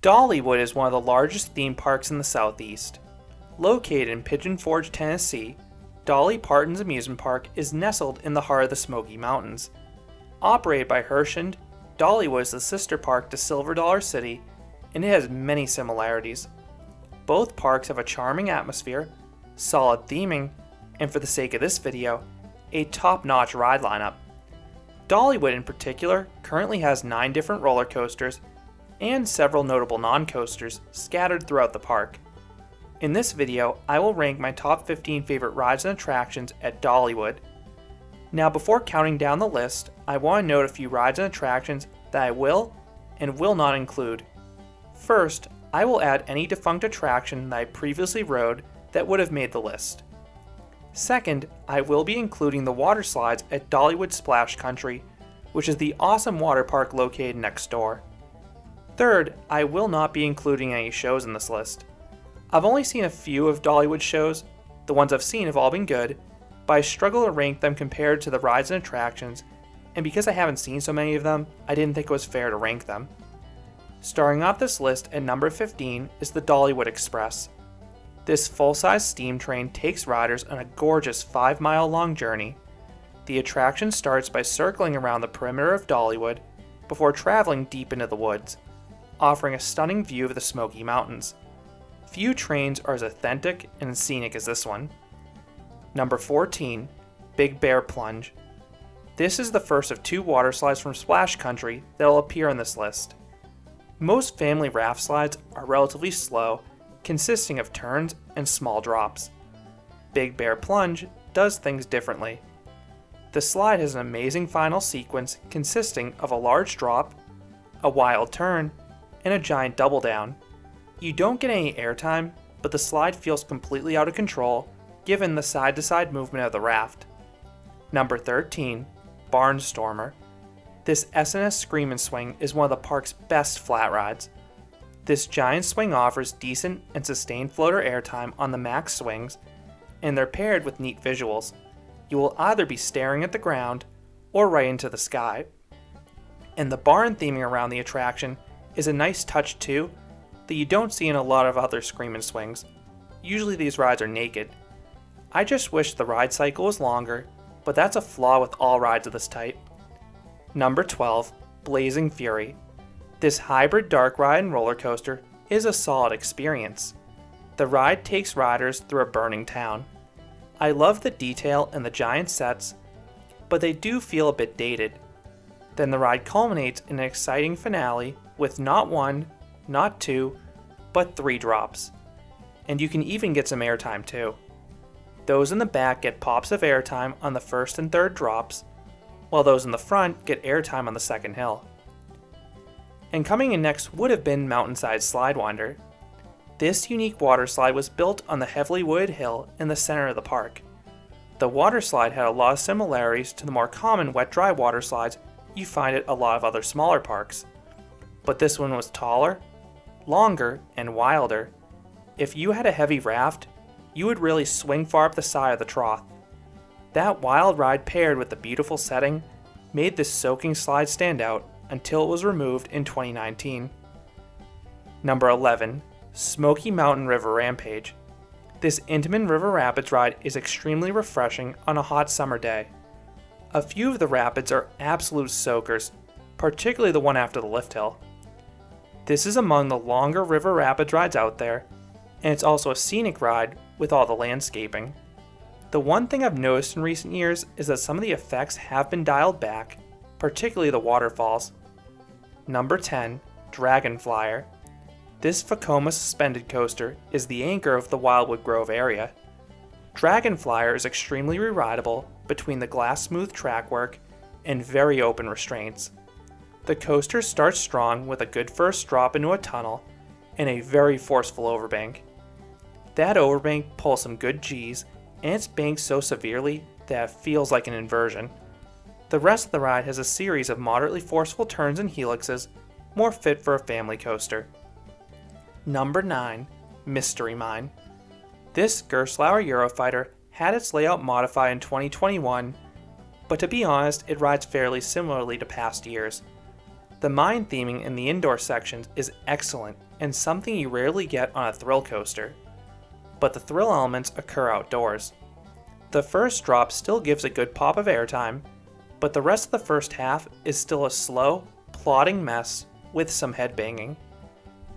Dollywood is one of the largest theme parks in the Southeast. Located in Pigeon Forge, Tennessee, Dolly Parton's Amusement Park is nestled in the heart of the Smoky Mountains. Operated by Herschend, Dollywood is the sister park to Silver Dollar City, and it has many similarities. Both parks have a charming atmosphere, solid theming, and for the sake of this video, a top-notch ride lineup. Dollywood in particular currently has 9 different roller coasters and several notable non-coasters scattered throughout the park. In this video, I will rank my top 15 favorite rides and attractions at Dollywood. Now before counting down the list, I want to note a few rides and attractions that I will and will not include. First, I will add any defunct attraction that I previously rode that would have made the list. Second, I will be including the water slides at Dollywood Splash Country, which is the awesome water park located next door. Third, I will not be including any shows in this list. I've only seen a few of Dollywood's shows, the ones I've seen have all been good, but I struggle to rank them compared to the rides and attractions, and because I haven't seen so many of them, I didn't think it was fair to rank them. Starting off this list at number 15 is the Dollywood Express. This full-size steam train takes riders on a gorgeous 5-mile long journey. The attraction starts by circling around the perimeter of Dollywood before traveling deep into the woods, offering a stunning view of the Smoky Mountains. Few trains are as authentic and scenic as this one. Number 14, Big Bear Plunge. This is the first of 2 water slides from Splash Country that will appear on this list. Most family raft slides are relatively slow, consisting of turns and small drops. Big Bear Plunge does things differently. The slide has an amazing final sequence consisting of a large drop, a wild turn, and a giant double down. You don't get any airtime, but the slide feels completely out of control given the side-to-side movement of the raft. Number 13, Barnstormer. This S&S Scream and Swing is one of the park's best flat rides. This giant swing offers decent and sustained floater airtime on the max swings, and they're paired with neat visuals. You will either be staring at the ground or right into the sky. And the barn theming around the attraction is a nice touch too that you don't see in a lot of other Scream and Swings. Usually these rides are naked. I just wish the ride cycle was longer, but that's a flaw with all rides of this type. Number 12, Blazing Fury. This hybrid dark ride and roller coaster is a solid experience. The ride takes riders through a burning town. I love the detail and the giant sets, but they do feel a bit dated. Then the ride culminates in an exciting finale with not 1, not 2, but 3 drops. And you can even get some airtime too. Those in the back get pops of airtime on the first and third drops, while those in the front get airtime on the second hill. And coming in next would have been Mountainside Slidewinder. This unique water slide was built on the heavily wooded hill in the center of the park. The water slide had a lot of similarities to the more common wet-dry water slides you find at a lot of other smaller parks. But this one was taller, longer, and wilder. If you had a heavy raft, you would really swing far up the side of the trough. That wild ride paired with the beautiful setting made this soaking slide stand out until it was removed in 2019. Number 11, Smoky Mountain River Rampage. This Intamin River Rapids ride is extremely refreshing on a hot summer day. A few of the rapids are absolute soakers, particularly the one after the lift hill. This is among the longer river rapids rides out there, and it's also a scenic ride with all the landscaping. The one thing I've noticed in recent years is that some of the effects have been dialed back, particularly the waterfalls. Number 10, Dragon Flyer. This Vekoma suspended coaster is the anchor of the Wildwood Grove area. Dragon Flyer is extremely re-rideable between the glass smooth track work and very open restraints. The coaster starts strong with a good first drop into a tunnel and a very forceful overbank. That overbank pulls some good G's, and it's banked so severely that it feels like an inversion. The rest of the ride has a series of moderately forceful turns and helixes, more fit for a family coaster. Number 9, Mystery Mine. This Gerstlauer Eurofighter had its layout modified in 2021, but to be honest, it rides fairly similarly to past years. The mine theming in the indoor sections is excellent, and something you rarely get on a thrill coaster. But the thrill elements occur outdoors. The first drop still gives a good pop of airtime, but the rest of the first half is still a slow, plodding mess with some headbanging.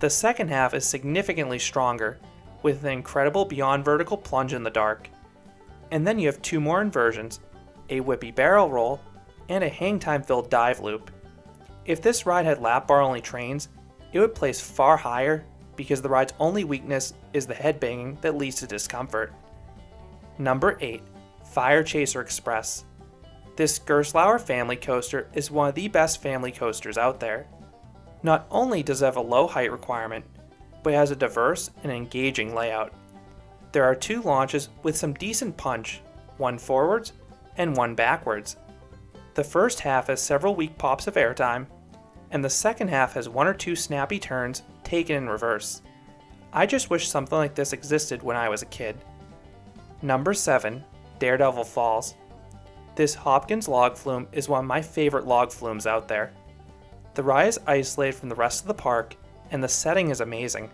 The second half is significantly stronger, with an incredible beyond vertical plunge in the dark. And then you have two more inversions, a whippy barrel roll, and a hang time filled dive loop. If this ride had lap bar only trains, it would place far higher because the ride's only weakness is the headbanging that leads to discomfort. Number 8. Fire Chaser Express. This Gerstlauer family coaster is one of the best family coasters out there. Not only does it have a low height requirement, but it has a diverse and engaging layout. There are two launches with some decent punch, one forwards and one backwards. The first half has several weak pops of airtime, and the second half has one or two snappy turns taken in reverse. I just wish something like this existed when I was a kid. Number 7. Daredevil Falls. This Hopkins log flume is one of my favorite log flumes out there. The ride is isolated from the rest of the park, and the setting is amazing.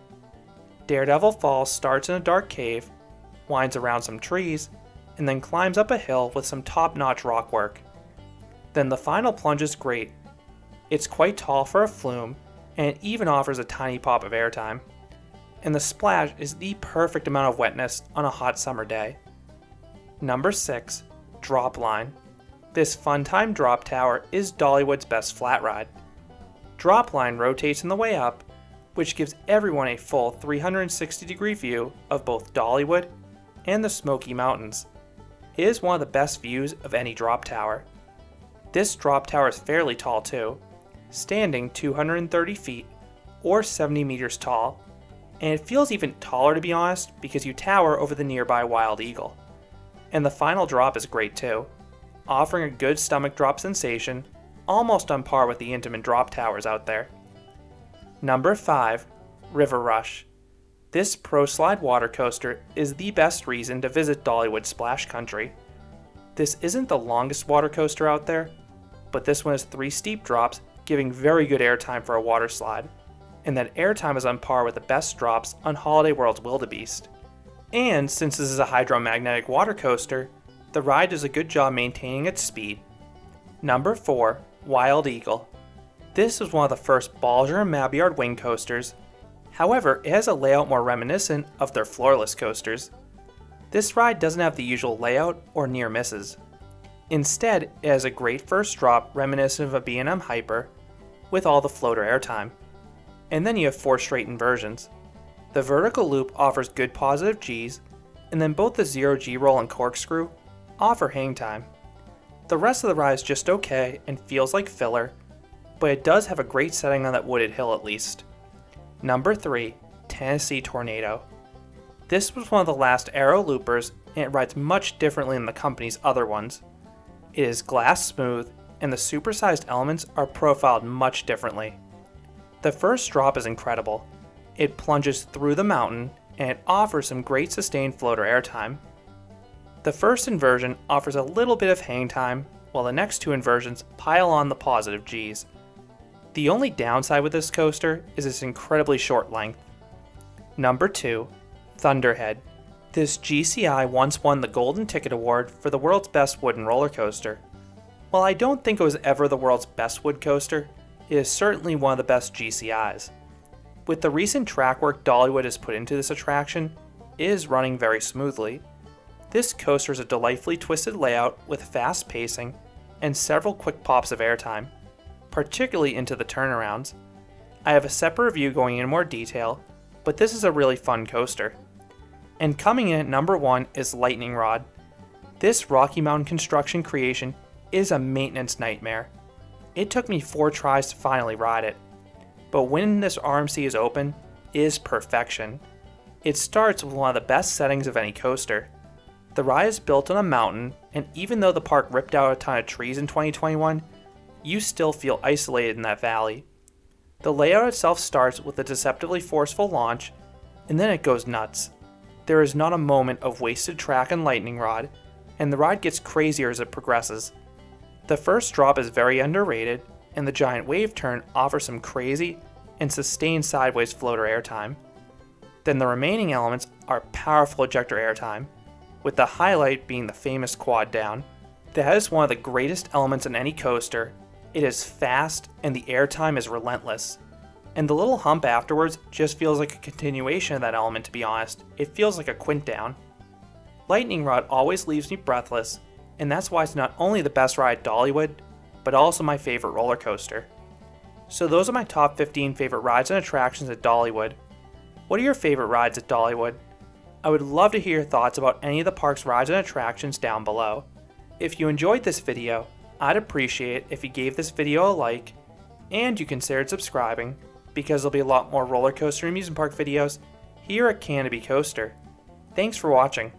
Daredevil Falls starts in a dark cave, winds around some trees, and then climbs up a hill with some top-notch rock work. Then the final plunge is great. It's quite tall for a flume, and it even offers a tiny pop of airtime. And the splash is the perfect amount of wetness on a hot summer day. Number 6. Drop Line. This Funtime drop tower is Dollywood's best flat ride. Drop Line rotates on the way up, which gives everyone a full 360-degree view of both Dollywood and the Smoky Mountains. It is one of the best views of any drop tower. This drop tower is fairly tall too, standing 230 feet or 70 meters tall, and it feels even taller to be honest because you tower over the nearby Wild Eagle. And the final drop is great too, offering a good stomach drop sensation, almost on par with the Intamin drop towers out there. Number 5. River Rush. This Pro Slide water coaster is the best reason to visit Dollywood Splash Country. This isn't the longest water coaster out there, but this one has 3 steep drops giving very good airtime for a water slide, and that airtime is on par with the best drops on Holiday World's Wildebeest. And since this is a hydromagnetic water coaster, the ride does a good job maintaining its speed. Number 4. Wild Eagle. This was one of the first Balzer and Mabillard wing coasters. However, it has a layout more reminiscent of their floorless coasters. This ride doesn't have the usual layout or near misses. Instead, it has a great first drop reminiscent of a B&M Hyper with all the floater airtime. And then you have 4 straight inversions. The vertical loop offers good positive Gs, and then both the 0G roll and corkscrew offer hang time. The rest of the ride is just okay and feels like filler, but it does have a great setting on that wooded hill at least. Number 3. Tennessee Tornado. This was one of the last Aero loopers, and it rides much differently than the company's other ones. It is glass smooth, and the supersized elements are profiled much differently. The first drop is incredible. It plunges through the mountain, and it offers some great sustained floater airtime. The first inversion offers a little bit of hang time, while the next 2 inversions pile on the positive Gs. The only downside with this coaster is its incredibly short length. Number 2. Thunderhead. This GCI once won the Golden Ticket Award for the world's best wooden roller coaster. While I don't think it was ever the world's best wood coaster, it is certainly one of the best GCIs. With the recent track work Dollywood has put into this attraction, it is running very smoothly. This coaster is a delightfully twisted layout with fast pacing and several quick pops of airtime, particularly into the turnarounds. I have a separate review going into more detail, but this is a really fun coaster. And coming in at number 1 is Lightning Rod. This Rocky Mountain construction creation is a maintenance nightmare. It took me 4 tries to finally ride it. But when this RMC is open, it is perfection. It starts with one of the best settings of any coaster. The ride is built on a mountain, and even though the park ripped out a ton of trees in 2021, you still feel isolated in that valley. The layout itself starts with a deceptively forceful launch, and then it goes nuts. There is not a moment of wasted track and Lightning Rod, and the ride gets crazier as it progresses. The first drop is very underrated, and the giant wave turn offers some crazy, and sustained sideways floater airtime. Then the remaining elements are powerful ejector airtime, with the highlight being the famous quad down. That is one of the greatest elements in any coaster. It is fast and the airtime is relentless. And the little hump afterwards just feels like a continuation of that element, to be honest. It feels like a quint down. Lightning Rod always leaves me breathless, and that's why it's not only the best ride at Dollywood, but also my favorite roller coaster. So those are my top 15 favorite rides and attractions at Dollywood. What are your favorite rides at Dollywood? I would love to hear your thoughts about any of the park's rides and attractions down below. If you enjoyed this video, I'd appreciate it if you gave this video a like, and you considered subscribing, because there'll be a lot more roller coaster and amusement park videos here at Canobie Coaster. Thanks for watching.